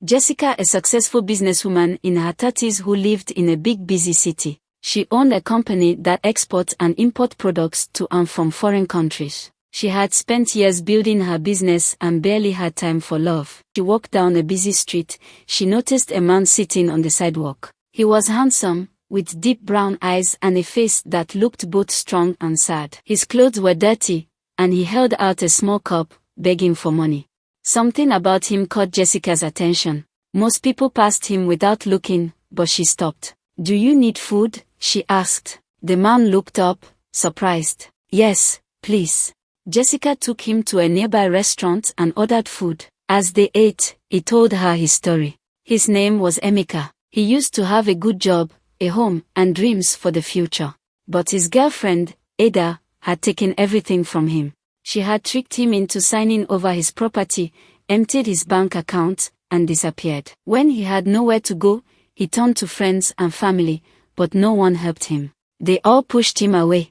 Jessica, a successful businesswoman in her 30s who lived in a big busy city. She owned a company that exports and imports products to and from foreign countries. She had spent years building her business and barely had time for love. She walked down a busy street. She noticed a man sitting on the sidewalk. He was handsome, with deep brown eyes and a face that looked both strong and sad. His clothes were dirty, and he held out a small cup, begging for money. Something about him caught Jessica's attention. Most people passed him without looking, but she stopped. "Do you need food?" she asked. The man looked up, surprised. "Yes, please." Jessica took him to a nearby restaurant and ordered food. As they ate, he told her his story. His name was Emeka. He used to have a good job, a home, and dreams for the future. But his girlfriend, Ada, had taken everything from him. She had tricked him into signing over his property, emptied his bank account, and disappeared. When he had nowhere to go, he turned to friends and family, but no one helped him. They all pushed him away.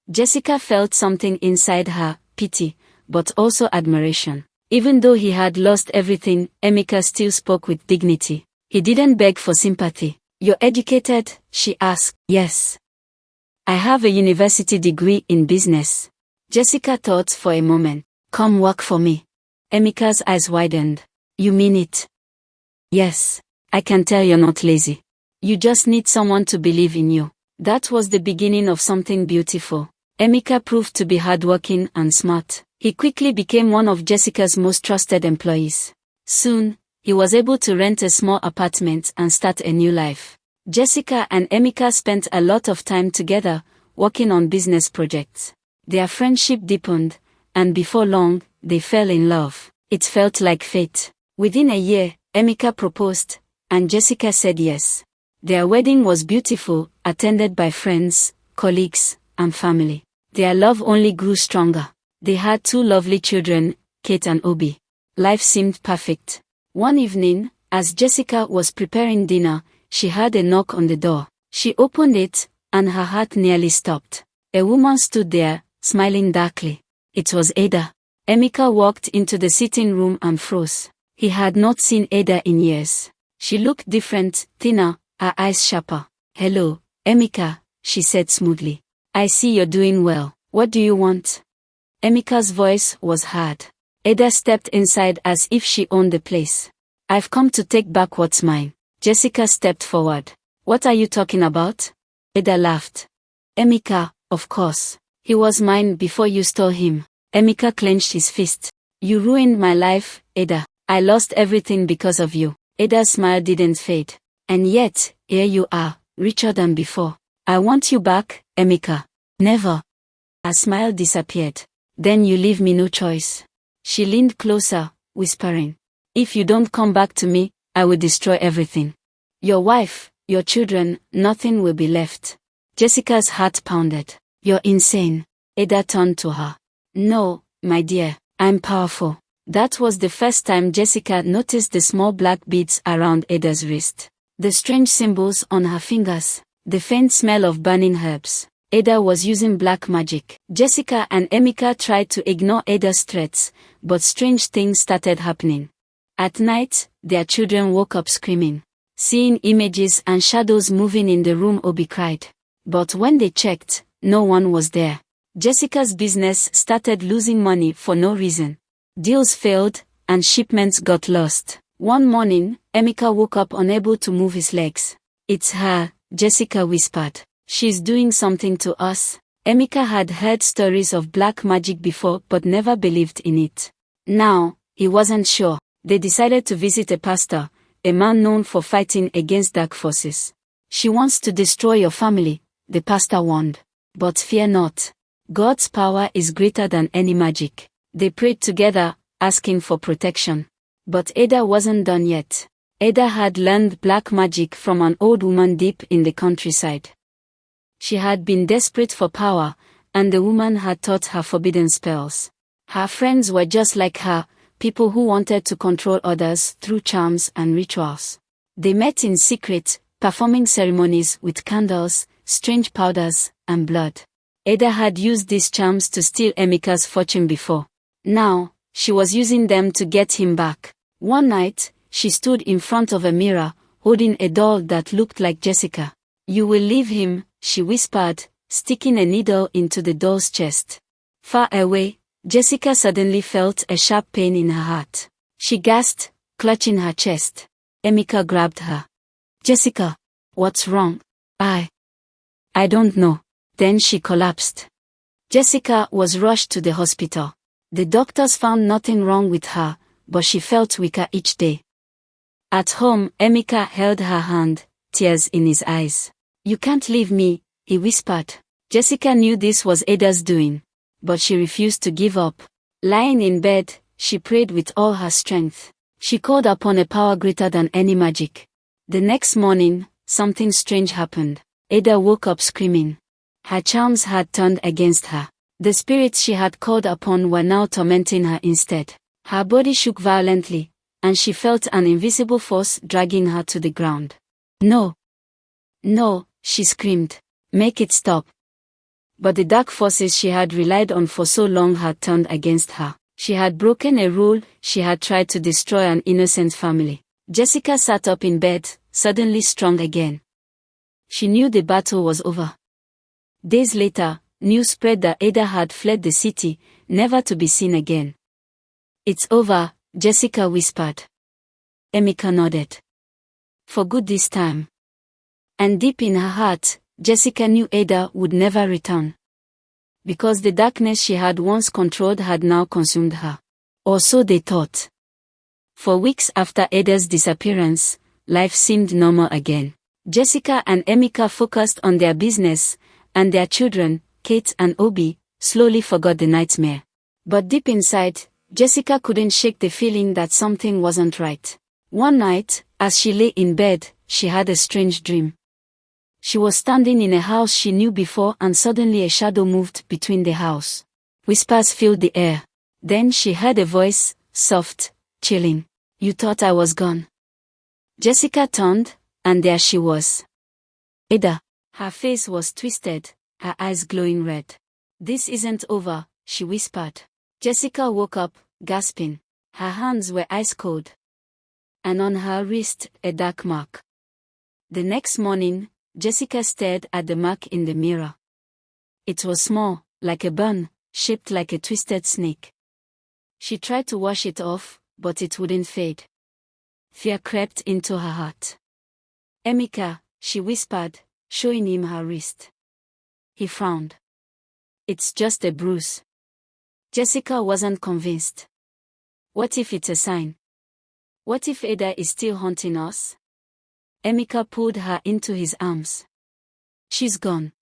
Jessica felt something inside her, pity, but also admiration. Even though he had lost everything, Emeka still spoke with dignity. He didn't beg for sympathy. "You're educated?" she asked. "Yes. I have a university degree in business." Jessica thought for a moment. "Come work for me." Emeka's eyes widened. "You mean it?" "Yes. I can tell you're not lazy. You just need someone to believe in you." That was the beginning of something beautiful. Emeka proved to be hardworking and smart. He quickly became one of Jessica's most trusted employees. Soon, he was able to rent a small apartment and start a new life. Jessica and Emeka spent a lot of time together, working on business projects. Their friendship deepened, and before long, they fell in love. It felt like fate. Within a year, Emeka proposed, and Jessica said yes. Their wedding was beautiful, attended by friends, colleagues, and family. Their love only grew stronger. They had 2 lovely children, Kate and Obi. Life seemed perfect. One evening, as Jessica was preparing dinner, she heard a knock on the door. She opened it, and her heart nearly stopped. A woman stood there, smiling darkly. It was Ada. Emeka walked into the sitting room and froze. He had not seen Ada in years. She looked different, thinner, her eyes sharper. "Hello, Emeka," she said smoothly. "I see you're doing well. What do you want?" Emeka's voice was hard. Ada stepped inside as if she owned the place. "I've come to take back what's mine." Jessica stepped forward. "What are you talking about?" Ada laughed. "Emeka, of course. He was mine before you stole him." Emeka clenched his fist. "You ruined my life, Ada. I lost everything because of you." Ada's smile didn't fade. "And yet, here you are, richer than before. I want you back, Emeka." "Never." Her smile disappeared. "Then you leave me no choice." She leaned closer, whispering, "If you don't come back to me, I will destroy everything. Your wife, your children, nothing will be left." Jessica's heart pounded. "You're insane." Ada turned to her. "No, my dear, I'm powerful." That was the first time Jessica noticed the small black beads around Ada's wrist. The strange symbols on her fingers. The faint smell of burning herbs. Ada was using black magic. Jessica and Emeka tried to ignore Ada's threats, but strange things started happening. At night, their children woke up screaming. Seeing images and shadows moving in the room, Obi cried. But when they checked, no one was there. Jessica's business started losing money for no reason. Deals failed, and shipments got lost. One morning, Emeka woke up unable to move his legs. "It's her," Jessica whispered. "She's doing something to us." Emeka had heard stories of black magic before but never believed in it. Now, he wasn't sure. They decided to visit a pastor, a man known for fighting against dark forces. "She wants to destroy your family," the pastor warned. "But fear not. God's power is greater than any magic." They prayed together, asking for protection. But Ada wasn't done yet. Ada had learned black magic from an old woman deep in the countryside. She had been desperate for power, and the woman had taught her forbidden spells. Her friends were just like her, people who wanted to control others through charms and rituals. They met in secret, performing ceremonies with candles, strange powders, and blood. Ada had used these charms to steal Emeka's fortune before. Now, she was using them to get him back. One night, she stood in front of a mirror, holding a doll that looked like Jessica. "You will leave him," she whispered, sticking a needle into the doll's chest. Far away, Jessica suddenly felt a sharp pain in her heart. She gasped, clutching her chest. Emeka grabbed her. "Jessica, what's wrong?" I don't know." Then she collapsed. Jessica was rushed to the hospital. The doctors found nothing wrong with her, but she felt weaker each day. At home, Emeka held her hand, tears in his eyes. "You can't leave me," he whispered. Jessica knew this was Ada's doing, but she refused to give up. Lying in bed, she prayed with all her strength. She called upon a power greater than any magic. The next morning, something strange happened. Ada woke up screaming. Her charms had turned against her. The spirits she had called upon were now tormenting her instead. Her body shook violently, and she felt an invisible force dragging her to the ground. "No! No!" she screamed. "Make it stop." But the dark forces she had relied on for so long had turned against her. She had broken a rule, she had tried to destroy an innocent family. Jessica sat up in bed, suddenly strong again. She knew the battle was over. Days later, news spread that Ada had fled the city, never to be seen again. "It's over," Jessica whispered. Emeka nodded. "For good this time." And deep in her heart, Jessica knew Ada would never return. Because the darkness she had once controlled had now consumed her. Or so they thought. For weeks after Ada's disappearance, life seemed normal again. Jessica and Emeka focused on their business, and their children, Kate and Obi, slowly forgot the nightmare. But deep inside, Jessica couldn't shake the feeling that something wasn't right. One night, as she lay in bed, she had a strange dream. She was standing in a house she knew before, and suddenly a shadow moved between the house. Whispers filled the air. Then she heard a voice, soft, chilling. "You thought I was gone." Jessica turned, and there she was. Ada. Her face was twisted, her eyes glowing red. "This isn't over," she whispered. Jessica woke up, gasping. Her hands were ice cold. And on her wrist, a dark mark. The next morning, Jessica stared at the mark in the mirror. It was small, like a burn, shaped like a twisted snake. She tried to wash it off, but it wouldn't fade. Fear crept into her heart. "Emeka," she whispered, showing him her wrist. He frowned. "It's just a bruise." Jessica wasn't convinced. What if it's a sign? What if Ada is still haunting us? Emeka pulled her into his arms. "She's gone.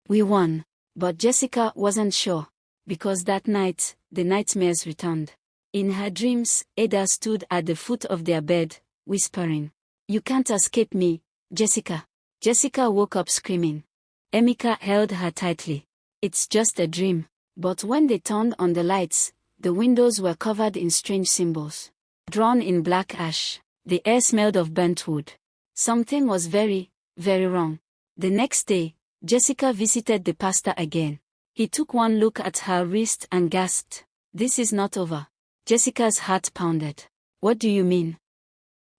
We won." But Jessica wasn't sure, because that night, the nightmares returned. In her dreams, Ada stood at the foot of their bed, whispering, "You can't escape me, Jessica." Jessica woke up screaming. Emeka held her tightly. "It's just a dream." But when they turned on the lights, the windows were covered in strange symbols. Drawn in black ash, the air smelled of burnt wood. Something was very, very wrong. The next day, Jessica visited the pastor again. He took one look at her wrist and gasped, "This is not over." Jessica's heart pounded. "What do you mean?"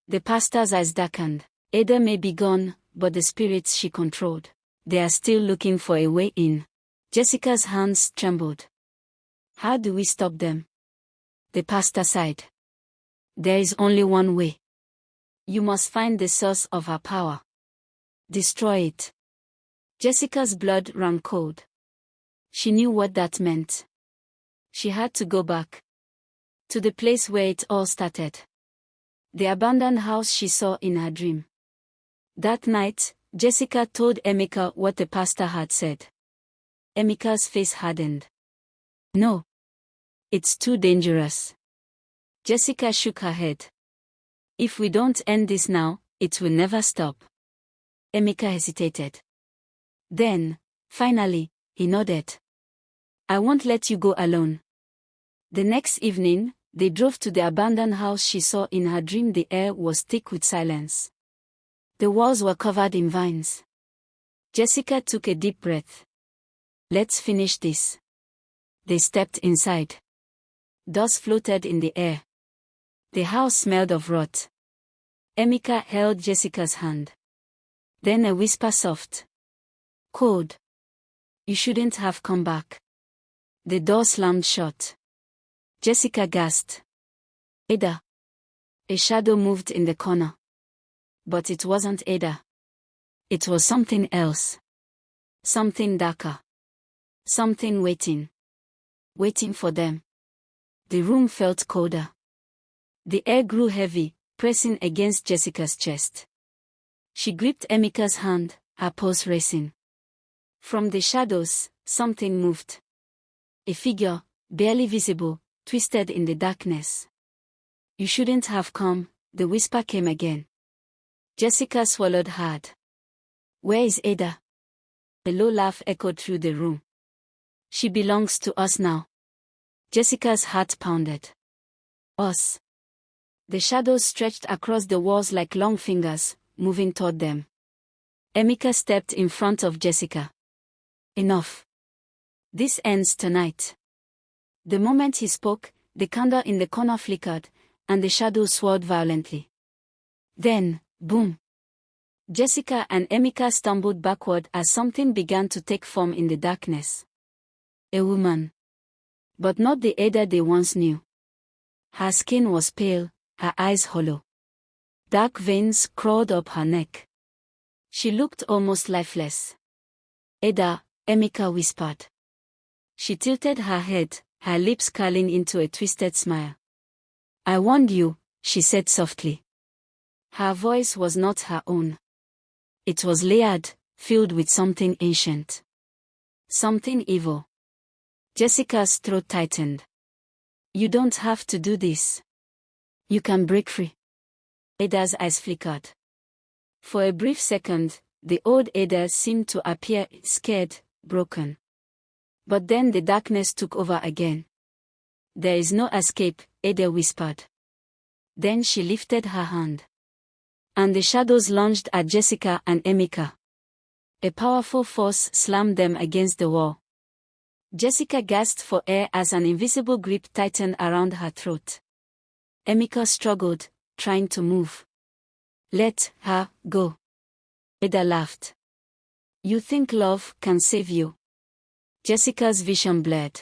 The pastor's eyes darkened. "Ada may be gone, but the spirits she controlled, they are still looking for a way in." Jessica's hands trembled. "How do we stop them?" The pastor sighed. "There is only one way. You must find the source of her power. Destroy it." Jessica's blood ran cold. She knew what that meant. She had to go back. To the place where it all started. The abandoned house she saw in her dream. That night, Jessica told Emeka what the pastor had said. Emeka's face hardened. "No. It's too dangerous." Jessica shook her head. "If we don't end this now, it will never stop." Emeka hesitated. Then, finally, he nodded. "I won't let you go alone." The next evening, they drove to the abandoned house she saw in her dream. The air was thick with silence. The walls were covered in vines. Jessica took a deep breath. "Let's finish this." They stepped inside. Dust floated in the air. The house smelled of rot. Emeka held Jessica's hand. Then a whisper, soft, cold. You shouldn't have come back. The door slammed shut. Jessica gasped. Ada. A shadow moved in the corner. But it wasn't Ada. It was something else. Something darker. Something waiting. Waiting for them. The room felt colder. The air grew heavy, pressing against Jessica's chest. She gripped Emeka's hand, her pulse racing. From the shadows, something moved. A figure, barely visible, twisted in the darkness. You shouldn't have come, the whisper came again. Jessica swallowed hard. Where is Ada? A low laugh echoed through the room. She belongs to us now. Jessica's heart pounded. Us. The shadows stretched across the walls like long fingers, moving toward them. Emeka stepped in front of Jessica. Enough. This ends tonight. The moment he spoke, the candle in the corner flickered, and the shadows swirled violently. Then, boom. Jessica and Emeka stumbled backward as something began to take form in the darkness. A woman. But not the Ada they once knew. Her skin was pale, her eyes hollow. Dark veins crawled up her neck. She looked almost lifeless. Ada, Emeka whispered. She tilted her head, her lips curling into a twisted smile. I warned you, she said softly. Her voice was not her own. It was layered, filled with something ancient. Something evil. Jessica's throat tightened. You don't have to do this. You can break free. Ada's eyes flickered. For a brief second, the old Ada seemed to appear scared, broken. But then the darkness took over again. There is no escape, Ada whispered. Then she lifted her hand. And the shadows lunged at Jessica and Emeka. A powerful force slammed them against the wall. Jessica gasped for air as an invisible grip tightened around her throat. Emeka struggled, trying to move. Let her go. Ada laughed. You think love can save you? Jessica's vision blurred.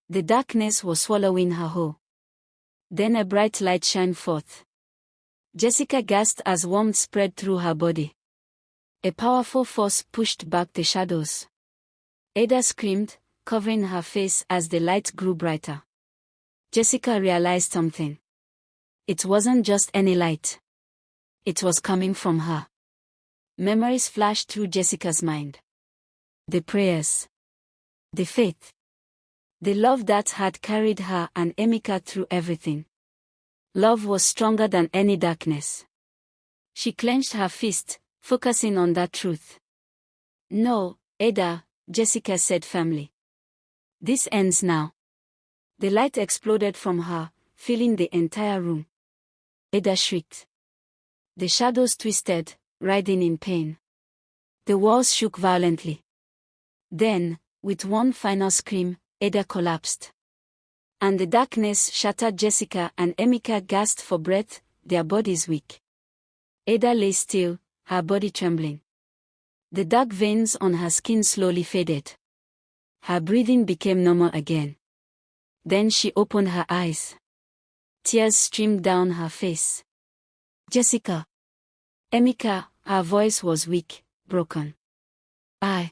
The darkness was swallowing her whole. Then a bright light shined forth. Jessica gasped as warmth spread through her body. A powerful force pushed back the shadows. Ada screamed, covering her face as the light grew brighter. Jessica realized something. It wasn't just any light. It was coming from her. Memories flashed through Jessica's mind. The prayers. The faith. The love that had carried her and Emeka through everything. Love was stronger than any darkness. She clenched her fist, focusing on that truth. No, Ada, Jessica said firmly. This ends now. The light exploded from her, filling the entire room. Ada shrieked. The shadows twisted, writhing in pain. The walls shook violently. Then, with one final scream, Ada collapsed. And the darkness shattered. Jessica and Emeka gasped for breath, their bodies weak. Ada lay still, her body trembling. The dark veins on her skin slowly faded. Her breathing became normal again. Then she opened her eyes. Tears streamed down her face. Jessica. Emeka, her voice was weak, broken. I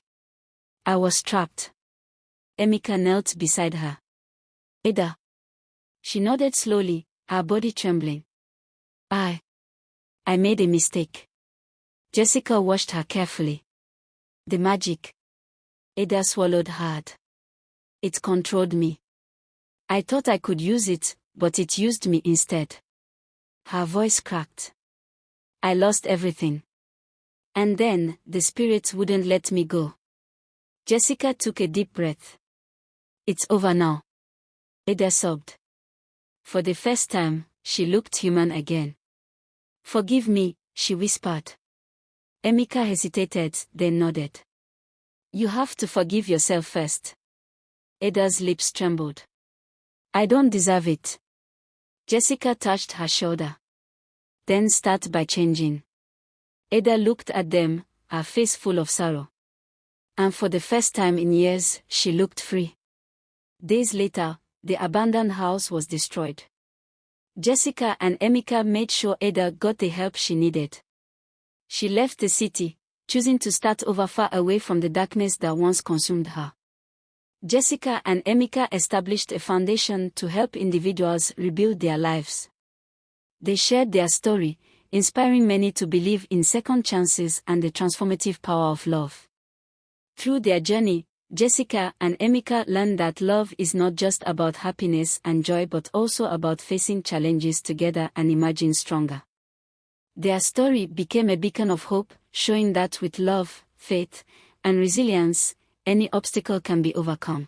was trapped. Emeka knelt beside her. Ada. She nodded slowly, her body trembling. I made a mistake. Jessica watched her carefully. The magic. Ada swallowed hard. It controlled me. I thought I could use it, but it used me instead. Her voice cracked. I lost everything. And then, the spirits wouldn't let me go. Jessica took a deep breath. It's over now. Ada sobbed. For the first time, she looked human again. Forgive me, she whispered. Emeka hesitated, then nodded. You have to forgive yourself first. Ada's lips trembled. I don't deserve it. Jessica touched her shoulder. Then start by changing. Ada looked at them, her face full of sorrow. And for the first time in years, she looked free. Days later, the abandoned house was destroyed. Jessica and Emeka made sure Ada got the help she needed. She left the city, choosing to start over far away from the darkness that once consumed her. Jessica and Emeka established a foundation to help individuals rebuild their lives. They shared their story, inspiring many to believe in second chances and the transformative power of love. Through their journey, Jessica and Emeka learned that love is not just about happiness and joy but also about facing challenges together and emerging stronger. Their story became a beacon of hope, showing that with love, faith, and resilience, any obstacle can be overcome.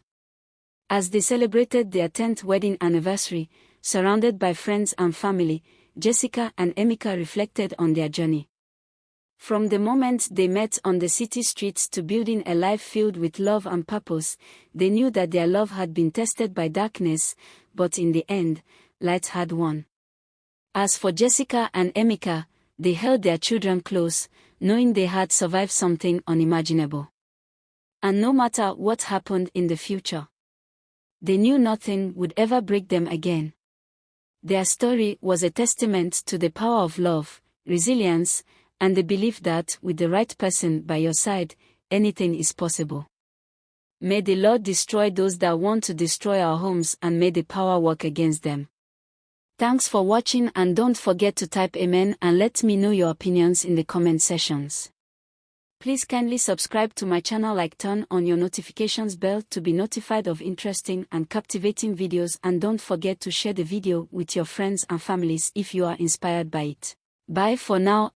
As they celebrated their 10th wedding anniversary, surrounded by friends and family, Jessica and Emeka reflected on their journey. From the moment they met on the city streets to building a life filled with love and purpose, they knew that their love had been tested by darkness, but in the end, light had won. As for Jessica and Emeka, they held their children close, knowing they had survived something unimaginable. And no matter what happened in the future, they knew nothing would ever break them again. Their story was a testament to the power of love, resilience, and the belief that, with the right person by your side, anything is possible. May the Lord destroy those that want to destroy our homes, and may the power work against them. Thanks for watching, and don't forget to type Amen and let me know your opinions in the comment sections. Please kindly subscribe to my channel, turn on your notifications bell to be notified of interesting and captivating videos, and don't forget to share the video with your friends and families if you are inspired by it. Bye for now,